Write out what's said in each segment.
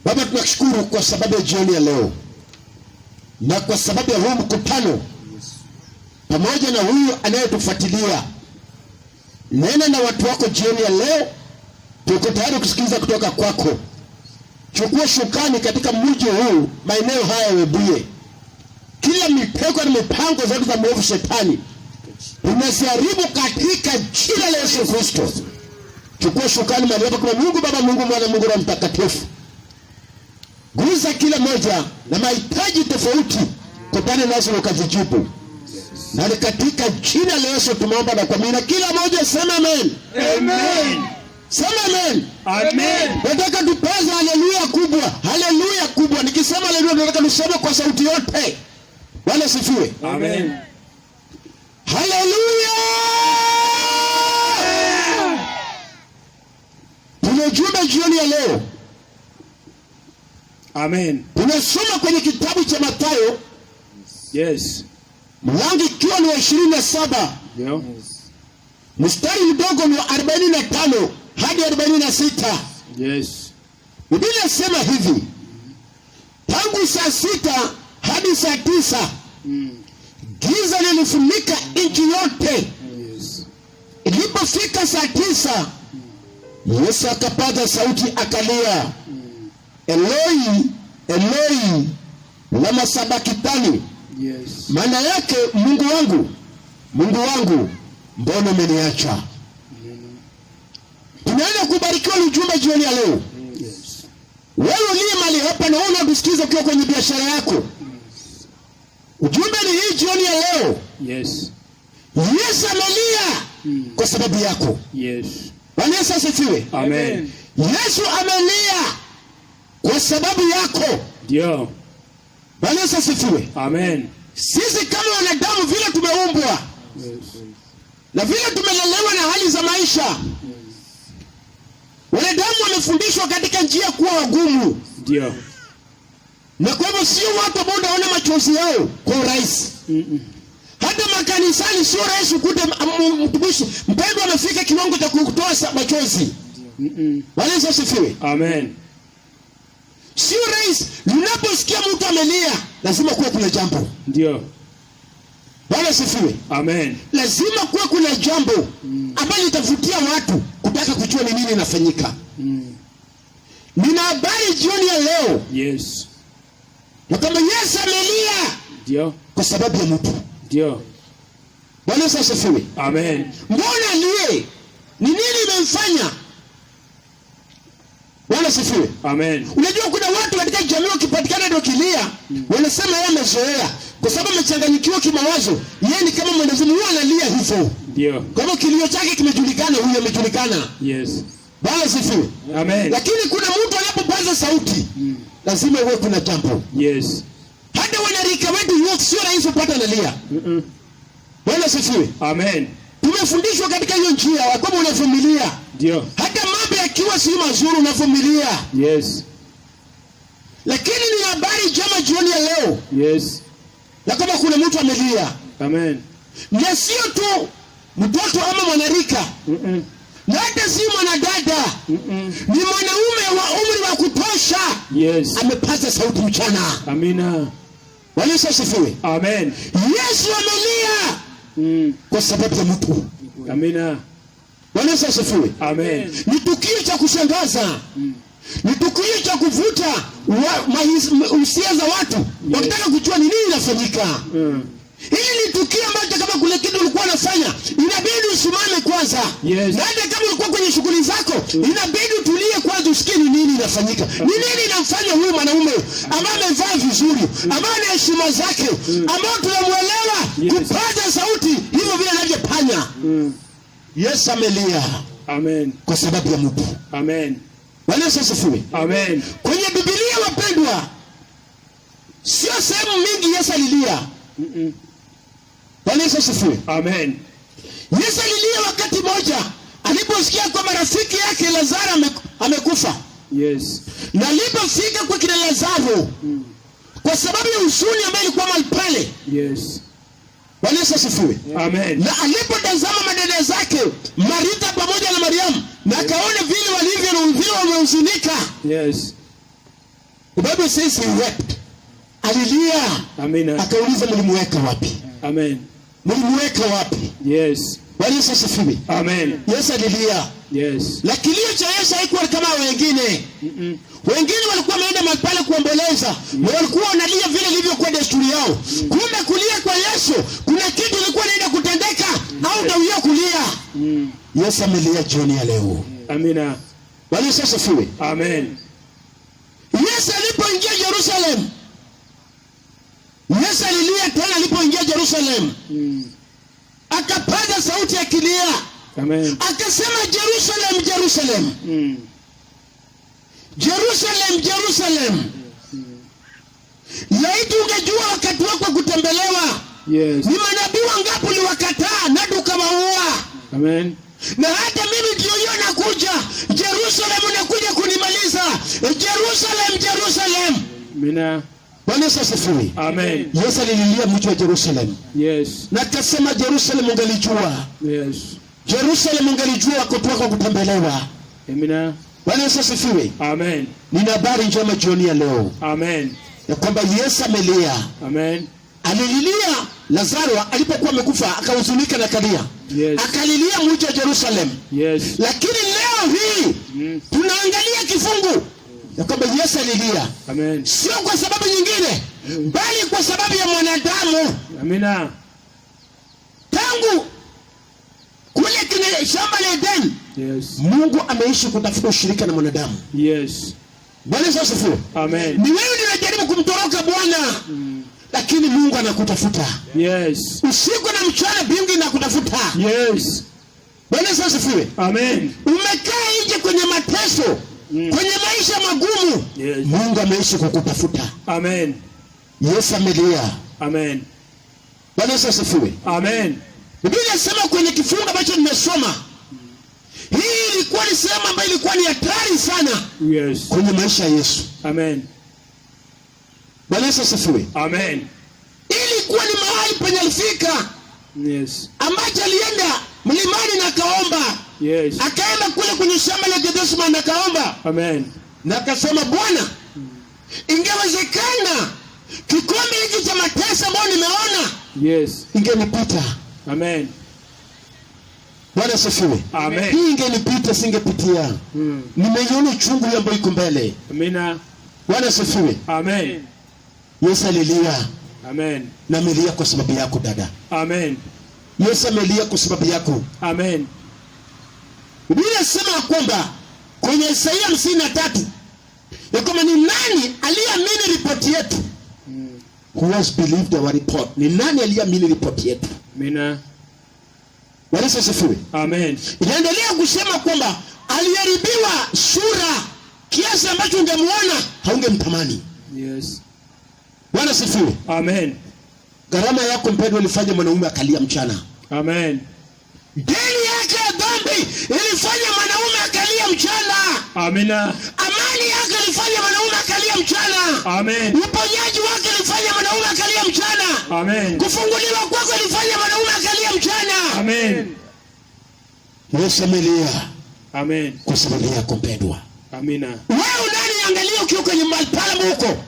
Baba, tunakushukuru kwa sababu ya jioni ya leo na kwa sababu ya huu mkutano pamoja na huyu anayetufuatilia. Nena na watu wako jioni ya leo, tuko tayari kusikiliza kutoka kwako. Chukua shukani katika mji huu, maeneo haya Webuye. Kila mitego na mipango zote za mwovu shetani tunaziharibu katika jina la Yesu Kristo. Chukua shukani mahali hapa kwa Mungu Baba, Mungu Mwana, Mungu Roho Mtakatifu. Guza kila moja na mahitaji tofauti, kutana nazo ukazijibu. Na katika jina la Yesu tumeomba na kuamini. Kila moja sema amen. Amen. Sema amen. Amen. Nataka tupaze haleluya kubwa. Haleluya kubwa. Nikisema haleluya nataka tuseme kwa sauti yote. Bwana sifiwe. Amen. Haleluya. Tunajua jioni ya leo. Amen. Tunasoma kwenye kitabu cha Mathayo. Yes. Mlango ikiwa ni 27. Yeah. Mstari mdogo ni 45 hadi 46. Yes. Biblia inasema hivi: tangu saa 6 hadi saa 9 giza lilifunika nchi yote. Yes. Ilipofika saa 9 Yesu akapaza sauti akalia, Eloi, Eloi, lama sabakitani. Yes. Maana yake, Mungu wangu, Mungu wangu, mbona umeniacha? Tunaenda kubarikiwa ujumbe jioni ya leo. Yes. Wewe uliye mahali hapa na unatusikiza ukiwa kwenye biashara yako. Ujumbe ni hii jioni ya leo. Yes. Yesu amelia kwa sababu yako. Yes. Bwana Yesu asifiwe. Amen. Yesu amelia kwa sababu yako. Ndio. Bwana Yesu asifiwe. Amen. Sisi kama wanadamu vile tumeumbwa, Yes. na vile tumelelewa na hali za maisha, wanadamu wamefundishwa katika njia kuwa wagumu. Ndio. Na kwa hivyo sio watu ambao unaona machozi yao kwa urahisi. Hata makanisani sio rahisi ukute mtumishi mpendwa amefika kiwango cha kutoa machozi. Bwana Yesu asifiwe. Amen. Sio rahisi. Unaposikia mtu amelia, lazima kuwe kuna jambo. Ndio. Bwana asifiwe. Amen. Lazima kuwe kuna jambo ambalo litavutia watu kutaka kujua ni nini inafanyika. Nina habari jioni ya leo. Yes. Na kama Yesu amelia Ndio. kwa sababu ya mtu. Ndio. Bwana Yesu asifiwe. Amen. Mbona alie? Ni nini imemfanya? Bwana asifiwe. Amen. Unajua kuna watu katika jamii wakipatikana ndio kilia, wanasema yeye amezoea kwa sababu amechanganyikiwa kimawazo. Yeye ni kama Mwenyezi Mungu analia hivyo. Ndio. Kwa hivyo kilio chake kimejulikana, huyo amejulikana. Yes. Bwana asifiwe. Amen. Lakini kuna mtu anapopaza sauti, lazima iwe kuna jambo. Yes. Hata wanarika wetu yote sio rahisi kupata analia. Bwana asifiwe. Amen. Tumefundishwa katika hiyo njia kwamba unavumilia. Ndio. Hata mambo yakiwa si mazuri unavumilia. Yes. Lakini ni habari njema jioni ya leo. Yes. Na kama kuna mtu amelia. Amen. Na sio tu mtoto ama mwanarika. Na hata si mwanadada. Ni mwanaume wa umri wa kutosha. Yes. Amepaza sauti mchana. Amina. Bwana Yesu asifiwe. Amen. Yesu amelia kwa sababu ya mtu. Amina. Bwana Yesu asifiwe. Amen. Ni tukio cha kushangaza. Ni tukio cha kuvuta hisia za watu. Wakitaka kujua ni nini inafanyika. Hili ni tukio ambalo kama kuna kitu ulikuwa unafanya, inabidi usimame kwanza. Yes. Na hata kama ulikuwa kwenye shughuli zako, inabidi utulie kwanza usikie ni nini inafanyika. Ni nini inamfanya huyu mwanaume ambaye amevaa vizuri, ambaye ana heshima zake, ambaye tunamuelewa kupaza sauti hivyo vile anavyopanya. Yesu amelia. Amen. Kwa sababu ya mtu. Amen. Bwana Yesu asifiwe. Amen. Kwenye Biblia wapendwa, sio sehemu mingi Yesu alilia. Bwana Yesu asifiwe. Amen. Yesu alilia wakati moja aliposikia kwamba rafiki yake Lazaro amekufa. Yes. Na alipofika kwa kina Lazaro, kwa sababu ya huzuni ambayo ilikuwa mahali pale. Yes. Bwana Yesu asifiwe. Amen. Na alipotazama madada zake Marita pamoja na Mariamu, na akaona vile walivyo na vile wamehuzunika. Yes. The Bible says he wept. Alilia. Amina. Akauliza mlimuweka wapi? Amen. Mlimuweka wapi? Yes. Bwana Yesu asifiwe. Amen. Yesu alilia. Yes. Lakini kilio cha Yesu haikuwa kama wengine. Wengine walikuwa wameenda mahali pale kuomboleza. Na walikuwa wanalia vile ilivyokuwa desturi yao. Kumbe kulia kwa Yesu kuna kitu kilikuwa inaenda kutendeka au ndio kulia. Yesu amelia jioni ya leo. Amina. Bwana Yesu asifiwe. Amen. Yesu alipoingia Jerusalem. Yesu alilia tena alipoingia Jerusalem. Akapaza sauti akilia. Amen. Akasema Jerusalem, Jerusalem. Jerusalem, Jerusalem. Laiti ungejua wakati wako kutembelewa. Yes. Ni manabii wangapi uliwakataa na tukawaua. Amen. Na hata mimi ndio hiyo nakuja. Jerusalem unakuja kunimaliza. Jerusalem, Jerusalem. Amina. Bwana Yesu asifiwe. Amen. Yesu alilia mji wa Jerusalem. Yes. Na akasema Jerusalem ungelijua. Yes. Jerusalem ungelijua wakati wako kutembelewa. Amina. Bwana Yesu asifiwe. Amen. Nina habari njema jioni ya leo. Amen. Ya kwamba Yesu amelia. Amen. Alililia Lazaro alipokuwa amekufa, akahuzunika na kalia. Yes. Akalilia mji wa Jerusalem. Yes. Lakini leo hii tunaangalia kifungu ya kwamba Yesu alilia. Amen. Sio kwa sababu nyingine, bali kwa sababu ya mwanadamu. Amina. Tangu kule kwenye shamba la Eden. Yes. Mungu ameishi kutafuta ushirika na mwanadamu. Yes. Bwana Yesu asifiwe. Amen. Ni wewe unajaribu kumtoroka Bwana. Lakini Mungu anakutafuta. Yes. Usiku na mchana mbingu inakutafuta. Yes. Bwana Yesu asifiwe. Amen. Umekaa nje kwenye mateso, kwenye maisha magumu. Yes. Mungu ameishi kukutafuta. Amen. Yesu amelia. Amen. Bwana Yesu asifiwe. Amen. Biblia inasema kwenye kifungu ambacho nimesoma, hii ilikuwa ni sehemu ambayo ilikuwa ni hatari sana. Yes. Kwenye maisha ya Yesu. Amen. Bwana Yesu asifiwe. Amen. Ilikuwa ni mahali penye alifika. Yes. Ambacho alienda mlimani na kaomba. Yes. Akaenda kule kwenye shamba la Gethsemane na kaomba. Amen. Na akasema Bwana, ingewezekana kikombe hiki cha mateso ambayo nimeona, yes, ingenipita. Amen. Bwana asifiwe. Amen. Hii ingenipita, singepitia. Nimeiona uchungu ambao iko mbele. Amina. Bwana asifiwe. Amen. Yesu alilia. Amen. Na amelia kwa sababu yako dada. Amen. Yesu amelia kwa sababu yako. Amen. Biblia inasema kwamba kwenye Isaia 53 ya kwamba ni nani aliyeamini ripoti yetu? Who has believed our report? Ni nani aliyeamini ripoti yetu? Amina. Bwana asifiwe. Amen. Inaendelea kusema kwamba aliharibiwa sura kiasi ambacho ungemuona haungemtamani. Yes. Bwana asifiwe. Amen. Gharama yako mpendwa ilifanya mwanaume akalia mchana. Amen. Deni yake ya dhambi ilifanya mwanaume akalia mchana. Amina. Amani yake ilifanya mwanaume akalia mchana. Amen. Uponyaji wake ilifanya mwanaume akalia mchana. Amen. Kufunguliwa kwako ilifanya mwanaume akalia mchana. Amen. Yesu amelia. Amen. Kwa sababu yako mpendwa. Amina. Wewe ndani angalia ukiwa kwenye mahali huko.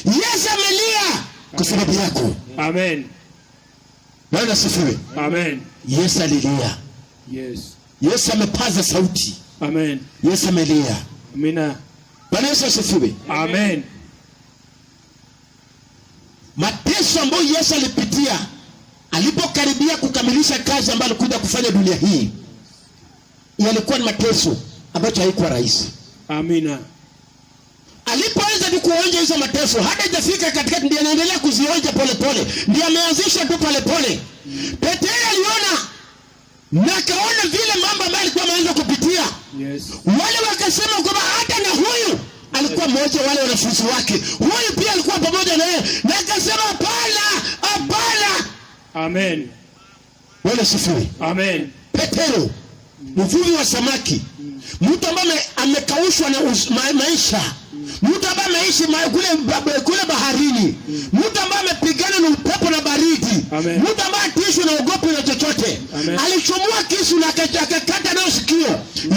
Yesu amelia kwa sababu yako. Amen. Bwana asifiwe. Amen. Yesu alilia. Yes. Yesu amepaza sauti. Amen. Yesu amelia. Amina. Bwana Yesu asifiwe. Amen. Mateso ambayo Yesu alipitia alipokaribia kukamilisha kazi ambayo alikuja kufanya dunia hii, yalikuwa ni mateso ambayo haikuwa rahisi. Amina. Alipoanza tu kuonja hizo mateso, hata hajafika katikati, ndiye anaendelea kuzionja pole pole, ndiye ameanzisha tu pole pole. Petro aliona na kaona vile mambo ambayo alikuwa ameanza kupitia. Yes. Wale wakasema kwamba hata na huyu alikuwa mmoja wale wanafunzi wake, huyu pia alikuwa pamoja na yeye, na akasema hapana, hapana. Amen. Bwana sifiwe. Amen. Petro, mvuvi wa samaki, mtu ambaye amekaushwa na maisha, mtu ambaye ameishi kule baharini, mtu ambaye amepigana na upepo na baridi, mtu ambaye tishwe na ogopi na chochote, alichomoa kisu na akakata nao sikio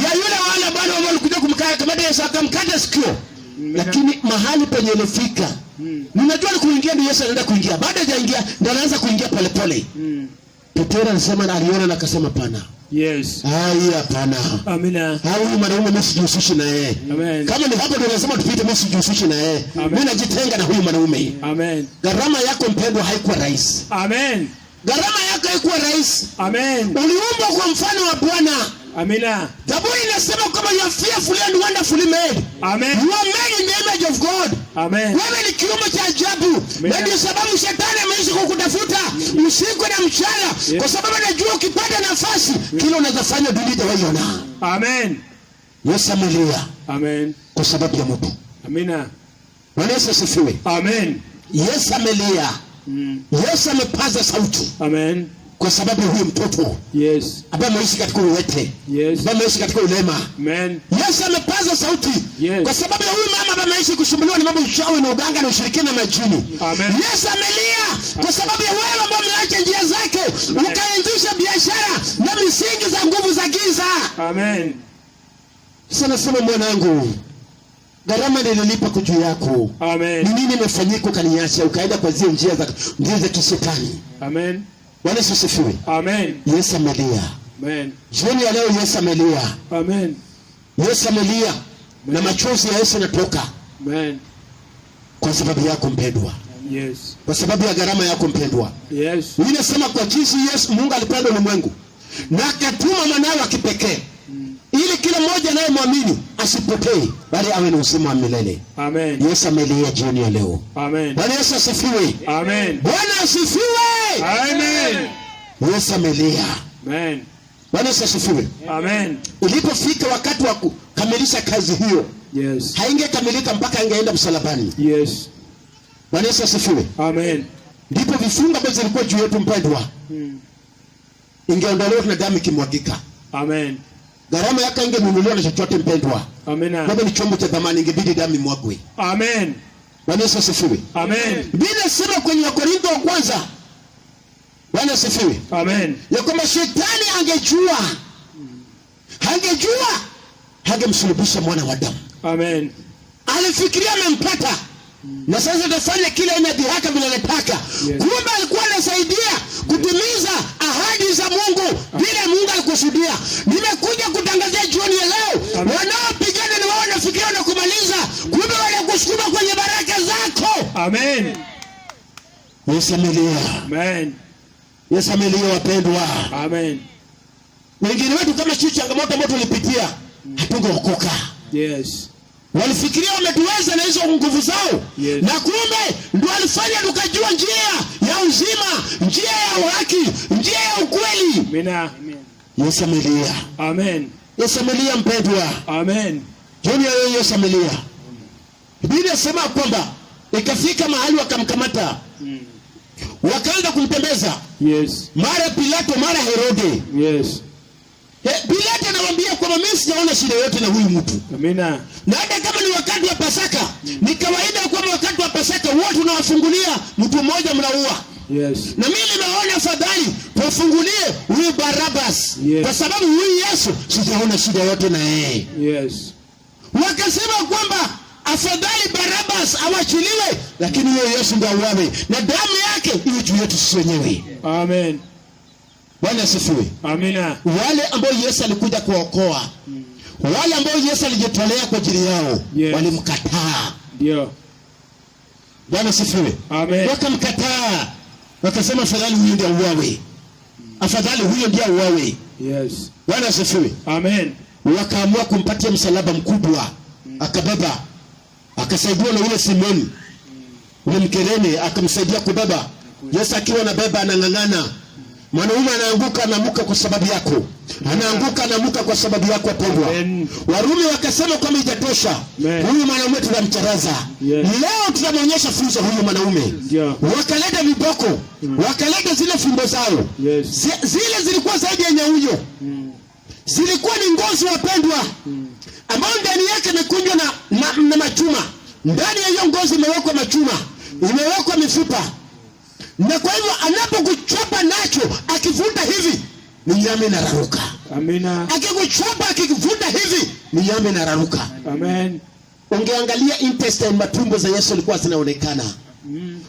ya yule wale ambao walikuja kumkamata Yesu, akamkata sikio. lakini mahali penye ilifika, ninajua ni kuingia ndio Yesu anaenda kuingia. Baada hajaingia ndio anaanza kuingia pole pole. Petro anasema na aliona na akasema pana. Yes. Hapana. Amina. Huyu mwanaume mimi sijihusishi na yeye. Amen. Kama ni hapo ndio lazima tupite, mimi sijihusishi na yeye. Mimi najitenga na huyu mwanaume. Amen. Gharama yako mpendwa haikuwa rahisi. Amen. Gharama yako haikuwa rahisi. Amen. Uliumbwa kwa mfano wa Bwana. Amina. Zaburi inasema kama you are fearfully and wonderfully made. Amen. You are made in the image of God. Amen. Wewe ni kiumbe cha ajabu. Na ndio sababu shetani ameishi kukutafuta usiku na mchana, kwa sababu anajua ukipata nafasi kile unaweza fanya dunia haiona. Amen. Yesu amelia. Amen. Kwa sababu ya mtu. Amina. Bwana Yesu asifiwe. Amen. Yesu amelia. Yesu amepaza sauti. Amen. Kwa sababu huyu mtoto. Yes. Ambaye ameishi katika uwete. Yes. Ambaye ameishi katika ulema. Amen. Yesu amepaza sauti. Yes. Kwa sababu ya huyu mama ambaye ameishi kusumbuliwa na mambo ya uchawi na uganga na ushirikina na majini. Amen. Yesu amelia kwa sababu ya wewe ambao umeacha njia zake, ukaanzisha biashara na misingi za nguvu za giza. Amen. Sasa nasema mwanangu, gharama nililipa kwa juu yako. Amen. Ni nini imefanyika ukaniacha ukaenda kwa zile njia za kishetani? Amen. Bwana Yesu asifiwe. Amen. Yesu amelia. Amen. Jioni ya leo Yesu amelia. Amen. Yesu amelia. Na machozi ya Yesu yanatoka. Amen. Kwa sababu yako mpendwa. Yes. Kwa sababu ya gharama yako mpendwa. Yes. Mimi nasema kwa jinsi Yesu Mungu alipenda ulimwengu na akatuma mwanawe wa kipekee ili kila mmoja anayemwamini asipotee bali awe na uzima wa milele. Amen. Yesu amelia jioni ya leo. Amen. Bwana Yesu asifiwe. Amen. Bwana asifiwe. Amen. Yesu amelia. Amen. Bwana Yesu asifiwe. Amen. Ilipofika wakati wa kukamilisha kazi hiyo, Yes. haingekamilika mpaka angeenda msalabani. Yes. Bwana Yesu asifiwe. Amen. Ndipo vifungo ambavyo zilikuwa juu yetu mpendwa, ingeondolewa na damu ikimwagika. Amen. Gharama yake ingenunuliwa na chochote mpendwa. Amen. Baba ni chombo cha thamani, ingebidi damu imwagwe. Amen. Bwana Yesu asifiwe. Amen. Biblia inasema kwenye Wakorintho wa kwanza, Bwana asifiwe, Amen, ya kwamba shetani angejua hangemsulubisha mwana wa Adamu. Amen. Alifikiria amempata na sasa atafanya kile ina dhihaka vile anataka. Kumbe alikuwa anasaidia kutimiza ahadi za Mungu vile Mungu alikusudia. Nimekuja kutangazia jioni ya leo, wanaopigana na wao wanafikiria na kumaliza, kumbe wanakusukuma kwenye baraka zako. Amen. Yesu amelia. Amen. Yesu amelia wapendwa. Amen. Wengine wetu kama sisi changamoto ambazo tulipitia hatungeokoka. Yes. Walifikiria wametuweza na hizo nguvu zao. Yes. Na kumbe ndio alifanya tukajua njia ya uzima, njia ya haki, njia ya ukweli. Amen. Yesu amelia. Amen. Yesu amelia mpendwa. Amen. Jioni ya leo Yesu amelia. Biblia inasema kwamba ikafika mahali wakamkamata. Wakaanza kumtembeza. Yes. Mara Pilato, mara Herode. Yes. Pilato anawaambia kwamba mimi sijaona shida yote na huyu mtu. Amina. Na hata kama ni wakati wa Pasaka, ni kawaida kwamba wakati wa Pasaka wote tunawafungulia mtu mmoja mnaua. Yes. Na mimi nimeona afadhali tufungulie huyu Barabas. Yes. Kwa sababu huyu Yesu sijaona shida yote na yeye. Yes. Wakasema kwamba afadhali Barabas awachiliwe, lakini huyo Yesu ndio auawe na damu yake iwe juu yetu sisi wenyewe. Amen. Bwana asifiwe. Amina. Wale ambao Yesu alikuja kuokoa, wale ambao Yesu alijitolea kwa ajili yao, yes, walimkataa. Ndio. Bwana asifiwe. Amen. Wakamkataa. Wakasema afadhali huyo ndio auawe. Afadhali huyo ndio auawe. Yes. Bwana asifiwe. Amen. Wakaamua kumpatia msalaba mkubwa. Akabeba. Akasaidiwa na yule Simoni. Ule Mkirene akamsaidia kubeba. Yesu akiwa anabeba anang'ang'ana. Mwanaume anaanguka anamuka kwa sababu yako. Anaanguka anamuka kwa sababu yako pendwa. Warumi wakasema kama itatosha, huyu mwanaume tunamcharaza. Yes. Leo tunamonyesha funzo huyu mwanaume. Yeah. Wakaleta viboko, wakaleta zile fimbo zao. Yes. Zile zilikuwa zaidi ya nyauyo. Zilikuwa ni ngozi wapendwa, ambao ndani yake imekunjwa na machuma. Ndani ya hiyo ngozi imewekwa machuma, imewekwa mifupa. Na kwa hivyo anapokuchapa nacho akivuta hivi ni nyama inararuka. Amina. Akikuchapa akivuta hivi ni nyama inararuka. Amen. ungeangalia intestine, matumbo za Yesu ilikuwa zinaonekana.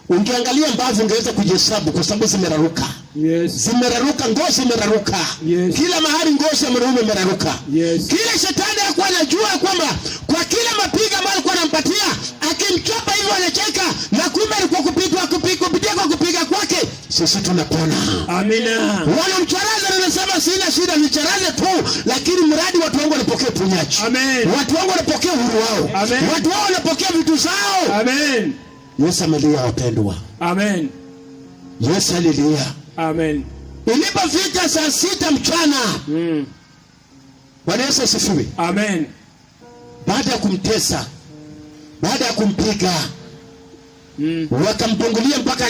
Ungeangalia mbavu ungeweza kujihesabu kwa sababu zimeraruka. Yes. Zimeraruka, ngozi imeraruka. Yes. Kila mahali ngozi ya mwanaume imeraruka. Yes. Kila shetani alikuwa anajua kwamba kwa kila mapiga ambayo alikuwa anampatia, akimchapa hivyo anacheka, na kumbe alikuwa kupitia kwa kupiga kwake sisi tunapona. Amina. Wanamcharaza na anasema sina shida, nicharaze tu, lakini mradi watu wangu wanapokea uponyaji. Amen. Watu wangu wanapokea uhuru wao. Amen. Watu wao wanapokea vitu zao. Amen. Yesu amelia wapendwa. Amen. Yesu alilia. Amen. Ilipofika saa 6 mchana. Bwana Yesu asifiwe. Amen. Baada ya kumtesa, baada ya kumpiga, wakampungulia mpaka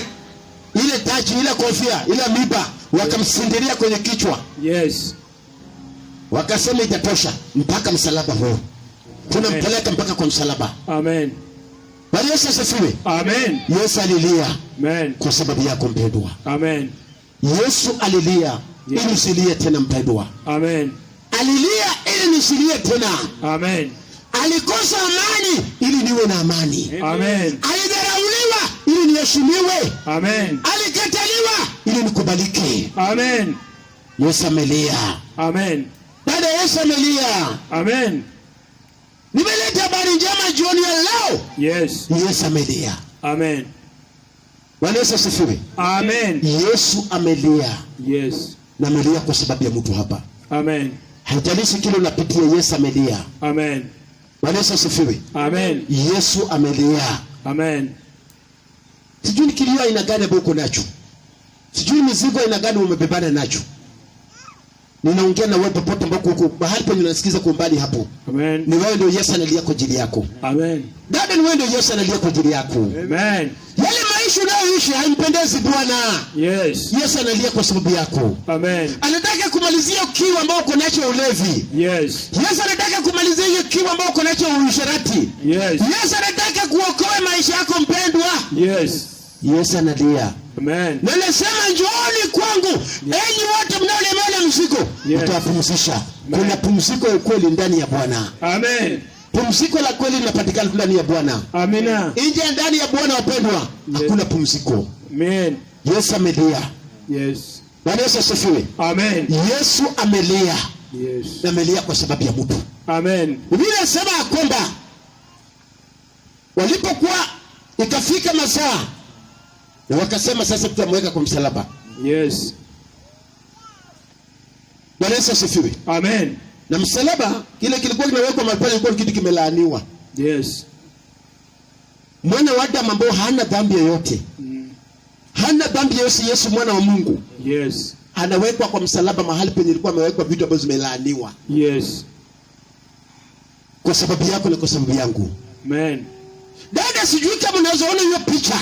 ile taji, ile kofia, ile miba, wakamsindiria kwenye kichwa. Yes. Wakasema itatosha, mpaka msalaba huo. Tunampeleka mpaka kwa msalaba. Amen. Bwana Yesu asifiwe. Amen. Yesu alilia. Amen. Kwa sababu yako mpendwa. Amen. Yesu alilia ili nisilie tena mpendwa. Amen. Alilia ili nisilie tena. Amen. Alikosa amani ili niwe na amani. Amen. Alidharauliwa ili niheshimiwe. Amen. Alikataliwa ili nikubalike. Amen. Yesu amelia. Amen. Baada ya Yesu amelia. Amen. Nimeleta habari njema jioni ya leo. Yes. Yesu amelia. Amen. Bwana Yesu asifiwe. Amen. Yesu amelia. Yes. Na amelia kwa sababu ya mtu hapa. Amen. Haijalishi kile unapitia, Yesu amelia. Amen. Bwana Yesu asifiwe. Amen. Yesu amelia. Amen. Sijui ni kilio aina gani ambacho uko nacho. Sijui mizigo aina gani umebebana nacho. Ninaongea na wewe popote ambako uko, mahali penye unasikiza kwa mbali hapo. Amen. Ni wewe ndio Yesu analia kwa ajili yako. Amen. Dada, ni wewe ndio Yesu analia kwa ajili yako. Amen. Yale maisha unayoishi haimpendezi Bwana. Yes. Yesu analia kwa sababu yako. Amen. Anataka kumalizia kiu ambao uko nacho ulevi. Yes. Yesu anataka kumalizia hiyo kiu ambao uko nacho uasherati. Yes. Yesu anataka kuokoa maisha yako mpendwa. Yes. Yesu analia. Amen. Na nasema njooni kwangu, enyi wote mnaolemewa na mzigo, nitawapumzisha. Kuna pumziko ya kweli ndani ya Bwana. Amen. Pumziko la kweli linapatikana ndani ya Bwana. Amina. Nje ndani ya Bwana wapendwa, hakuna pumziko. Amen. Yesu amelia. Yes. Bwana Yesu asifiwe. Amen. Yesu amelia. Yes. Na amelia kwa sababu ya mtu. Amen. Biblia inasema kwamba walipokuwa ikafika masaa na wakasema sasa tutamweka kwa msalaba. Yes. Bwana Yesu asifiwe. Amen. Na msalaba kile kilikuwa kinawekwa mahali pale, ilikuwa kitu kimelaaniwa. Yes. Mwana wa Adamu ambao hana dhambi yoyote. Hana dhambi yoyote, Yesu mwana wa Mungu. Yes. Anawekwa kwa msalaba mahali penye ilikuwa amewekwa vitu ambavyo zimelaaniwa. Yes. Kwa sababu yako na kwa sababu yangu. Amen. Dada, sijui kama unaweza ona hiyo picha.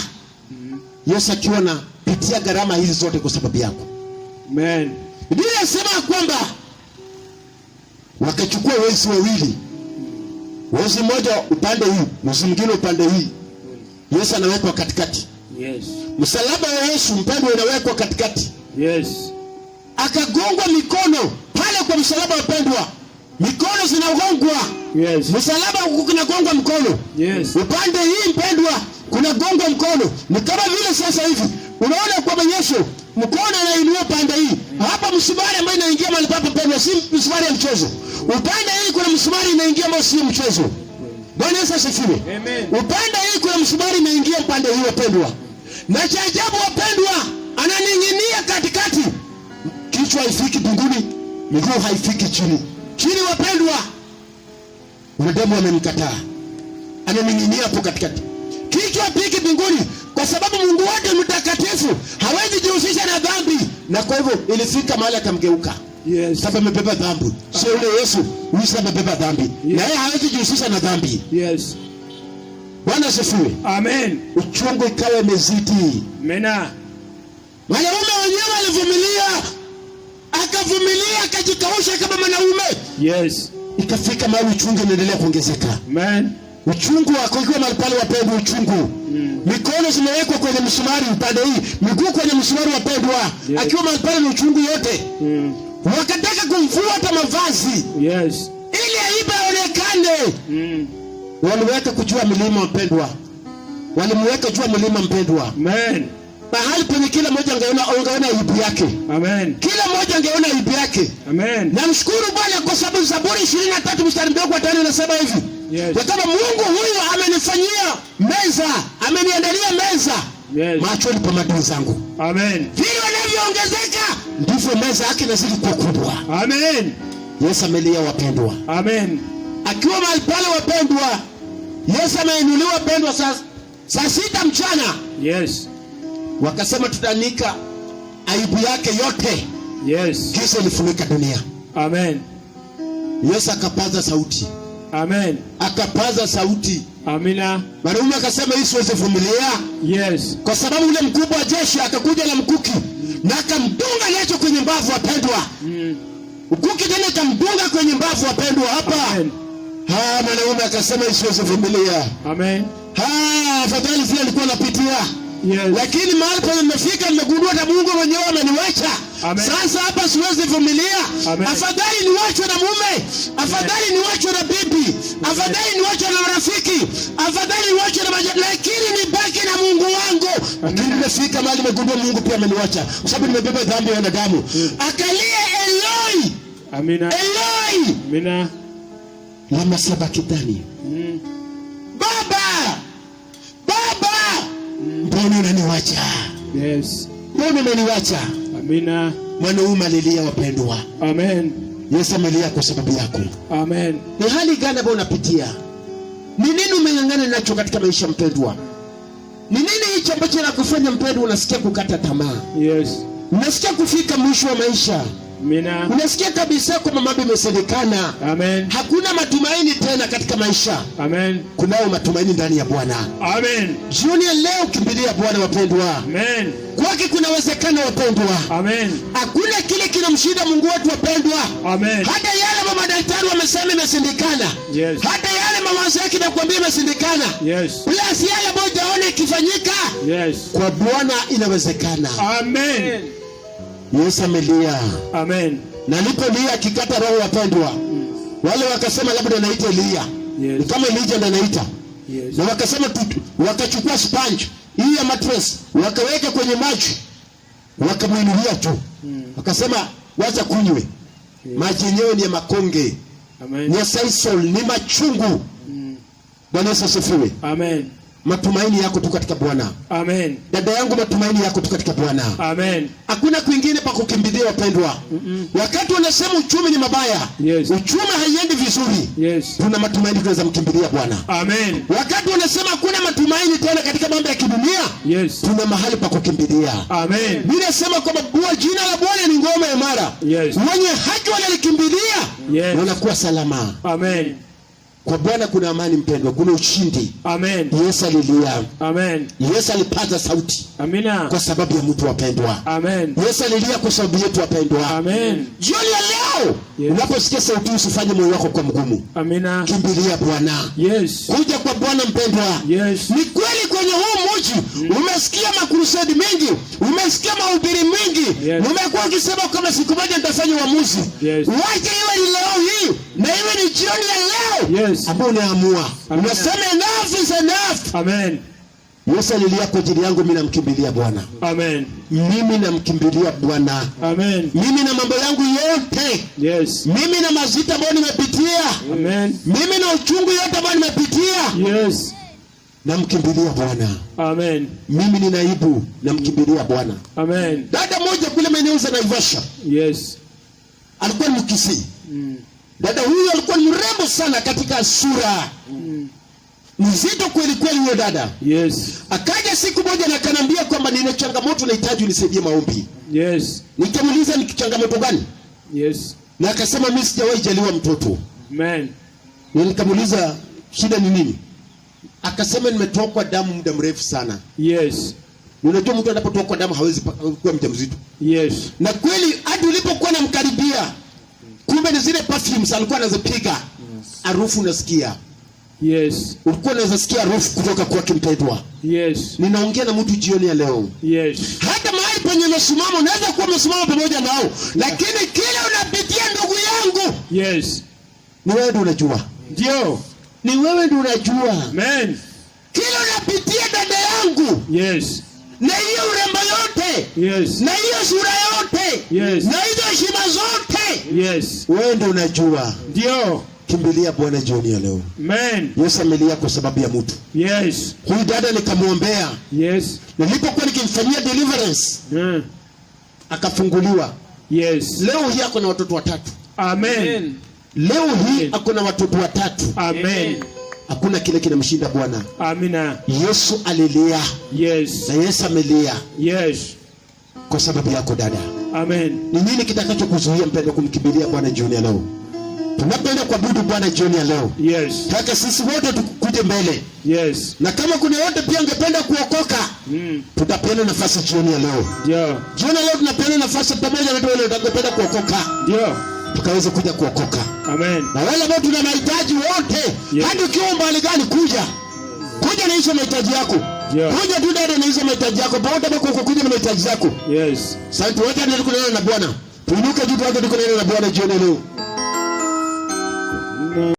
Yesu akiwa na pitia gharama hizi zote kwa sababu yako. Amen. Biblia inasema kwamba wakachukua wezi wawili. Wezi mmoja upande huu, wezi mwingine upande hii. Yesu anawekwa katikati. Yes. Msalaba wa Yesu mpendwa unawekwa katikati. Yes. Akagongwa mikono pale kwa msalaba wapendwa. Mikono zinagongwa. Yes. Msalaba kunagongwa mkono. Yes. Upande hii mpendwa kuna gongwa mkono. Ni kama vile sasa hivi unaona kwa Yesu mkono anainua pande hii. Hapa msumari ambayo inaingia mahali papa mpendwa, si msumari ya mchezo. Upande hii kuna msumari inaingia ambao si mchezo. Bwana Yesu asifiwe. Amen. Upande hii kuna msumari inaingia upande huu wapendwa. Na cha ajabu wapendwa, ananing'inia katikati. Kichwa haifiki mbinguni, miguu haifiki chini. Chini wapendwa. Wanadamu wamemkataa. Ananing'inia hapo katikati. Kichwa hafiki mbinguni kwa sababu Mungu wote mtakatifu, hawezi jihusisha na dhambi. Na kwa hivyo ilifika mahali akamgeuka. Yes. Sasa amebeba dhambi. Sio yule Yesu, huyu sasa amebeba dhambi. Yes. Na yeye hawezi jihusisha na dhambi. Yes. Bwana asifiwe. Amen. Uchungu ikawa imezidi. Mena. Wanaume wenyewe walivumilia. Akavumilia, akajikausha kama mwanaume. Yes. Ikafika mahali uchungu unaendelea kuongezeka. Amen. Uchungu wako ikiwa mahali pale wapendwa, uchungu. Mikono zimewekwa kwenye msumari upande hii, miguu kwenye msumari wapendwa. Yes. Akiwa mahali pale ni uchungu yote. Wakataka kumvua hata mavazi. Yes. Ili aiba aonekane. waliweka kujua milima mpendwa. Walimweka jua milima mpendwa. Amen. Mahali penye kila mmoja angeona aibu yake. Amen. Kila mmoja angeona aibu yake. Amen. Namshukuru Bwana kwa sababu Zaburi 23 mstari mdogo wa 5 inasema hivi. Yes. Ya kama Mungu huyu amenifanyia meza, ameniandalia meza. Yes. Machoni pa maadui zangu. Amen. Vile wanavyoongezeka ndivyo meza yake inazidi kuwa kubwa. Amen. Yesu amelia wapendwa. Amen. Akiwa mahali pale wapendwa, Yesu ameinuliwa wapendwa saa 6 mchana. Yes. Wakasema tutanika aibu yake yote. Yes. Giza ilifunika dunia. Amen. Yesu akapaza sauti. Amen. Akapaza sauti. Amina. Wanaume akasema hii siwezi vumilia. Yes. Kwa sababu ule mkubwa wa jeshi akakuja na mkuki na akamdunga nacho kwenye mbavu wapendwa. Mkuki tena akamdunga kwenye mbavu wapendwa hapa. Amen. Mwanaume akasema hii siwezi vumilia. Amen. Afadhali vile alikuwa anapitia. Yes. Lakini mahali pale nimefika nimegundua hata Mungu mwenyewe ameniwacha. Sasa hapa siwezi vumilia. Afadhali niwachwe na mume, afadhali niwachwe na bibi, afadhali niwachwe na marafiki, afadhali niwachwe na lakini nibaki na Mungu wangu. Lakini nimefika mahali nimegundua Mungu pia ameniwacha kwa sababu nimebeba dhambi ya wanadamu. Akalia Eloi. Amina. Eloi. Amina. Lama sabakitani. Baba! Mbona unaniwacha? Yes. Mbona unaniwacha? Amina. Mwanaume alilia wapendwa. Amen. Yesu amelia kwa sababu yako. Amen. Ni hali gani ambayo unapitia? Ni nini umeng'ang'ana nacho katika maisha mpendwa? Ni nini hicho ambacho kinakufanya mpendwa unasikia kukata tamaa? Yes. Unasikia kufika mwisho wa maisha? Amina. Unasikia kabisa kwamba mambo yamesemekana. Amen. Hakuna matumaini tena katika maisha. Amen. Kunao matumaini ndani ya Bwana. Amen. Jioni ya leo kimbilia Bwana wapendwa. Amen. Kwake kuna uwezekano wapendwa. Amen. Hakuna kile kinamshinda Mungu wetu wapendwa. Amen. Hata yale madaktari wamesema imeshindikana. Yes. Hata yale mawazo yake nakwambia imeshindikana. Yes. Plus yale ambayo hujaona ikifanyika. Yes. Kwa Bwana inawezekana. Amen. Yesu amelia. Amen. Na alipolia akikata roho wapendwa. Wale wakasema labda anaita Elia. Yes. Kama Elijah ndo anaita. Yes. Na wakasema wakachukua sponge hii ya mattress wakaweka kwenye maji. Wakamuinulia tu. Wakasema wacha kunywe. Yes. Maji yenyewe ni ya makonge. Amen. Ni ya Sisal, ni machungu. Bwana Yesu asifiwe. Amen. Matumaini yako tu katika Bwana. Amen. Dada yangu, matumaini yako tu katika Bwana. Amen. Hakuna kwingine pa kukimbilia wapendwa. Wakati wanasema uchumi ni mabaya, yes, uchumi haiendi vizuri, yes, tuna matumaini, tunaweza mkimbilia Bwana. Amen. Wakati wanasema hakuna matumaini tena katika mambo ya kidunia, yes, tuna mahali pa kukimbilia. Amen. Mimi nasema kwamba jina la Bwana ni ngome imara. Yes. Wenye haki wanalikimbilia, yes, wanakuwa salama. Amen. Kwa Bwana kuna amani mpendwa, kuna ushindi. Amen. Yesu alilia. Amen. Yesu alipaza sauti. Amina. Kwa sababu ya mtu wapendwa. Amen. Yesu alilia kwa sababu yetu wapendwa. Amen. Jioni ya leo, yes, unaposikia sauti usifanye moyo wako kwa mgumu. Amina. Kimbilia Bwana. Yes. Kuja kwa Bwana mpendwa. Yes. Ni kweli kwenye huu mji umesikia makrusedi mengi, umesikia mahubiri mengi. Yes. Umekuwa ukisema kama siku moja nitafanya uamuzi. Yes. Wacha iwe ni leo hii na iwe ni jioni ya leo. Yes. Ambao unaamua. Unasema enough is enough. Amen. Yesu alilia kwa ajili yangu, mimi namkimbilia Bwana. Amen. Mimi namkimbilia Bwana. Amen. Mimi na mambo yangu yote. Yes. Mimi na mazito ambayo nimepitia. Amen. Mimi na uchungu yote ambayo nimepitia. Yes. Namkimbilia Bwana. Amen. Mimi ni naibu, namkimbilia Bwana. Amen. Dada moja kule maeneo za Naivasha. Yes. Alikuwa ni Mkisii. Dada huyu alikuwa ni mrembo sana katika sura. Mzito kweli kweli huyo dada. Yes. Akaja siku moja na kanambia kwamba nina changamoto, nahitaji unisaidie maombi. Yes. Nikamuuliza ni changamoto gani? Yes. Na akasema mimi sijawahi jaliwa mtoto. Amen. Nikamuuliza shida ni nini? Akasema nimetokwa damu muda mrefu sana. Yes. Unajua mtu anapotokwa damu hawezi kuwa mjamzito. Yes. Na kweli hadi ulipokuwa namkaribia, kumbe ni zile perfumes alikuwa anazipiga. Harufu unasikia. Yes. Ulikuwa unaweza sikia harufu kutoka kwa kimpendwa. Yes. Ninaongea na mtu jioni ya leo. Yes. Hata mahali penye umesimama unaweza kuwa umesimama pamoja nao, lakini kile unapitia ndugu yangu, yes, ni wewe unajua. ndio. Ni wewe ndio unajua. Amen. Kila unapitia dada yangu. Yes. Na hiyo urembo yote. Yes. Na hiyo sura yote. Yes. Na hizo heshima zote. Yes. Wewe ndio unajua. Ndio. Kimbilia Bwana jioni ya leo. Amen. Yesu amelia kwa sababu ya mtu. Yes. Huyu dada nikamwombea. Yes. Nilipokuwa nikimfanyia deliverance, akafunguliwa. Yes. Leo hii ako na watoto watatu. Amen. Leo hii ako na watoto watatu. Amen. Hakuna kile kinamshinda Bwana. Amina. Yesu alilia. Yes. Na Yesu amelia. Yes. Kwa sababu yako dada. Amen. Ni nini kitakachokuzuia mpendo kumkimbilia Bwana jioni ya leo? Tunapenda kuabudu Bwana jioni ya leo. Yes. Taka sisi wote tukuje mbele. Yes. Na kama kuna wote pia ungependa kuokoka, tutapeana nafasi jioni ya leo. Ndio. Jioni ya leo tunapeana nafasi pamoja na wale wanaotaka kuokoka. Ndio. Tukaweza kuja kuokoka. Amen. Na wale ambao tuna mahitaji wote, hadi ukiwa mbali gani kuja. Kuja na hizo mahitaji yako. Yeah. Kuja tu dada na hizo mahitaji yako. Pamoja bako kuja na mahitaji yako. Yes. Sasa wote ndio tuko na Bwana. Tuinuke juu wote tuko na Bwana jioni leo.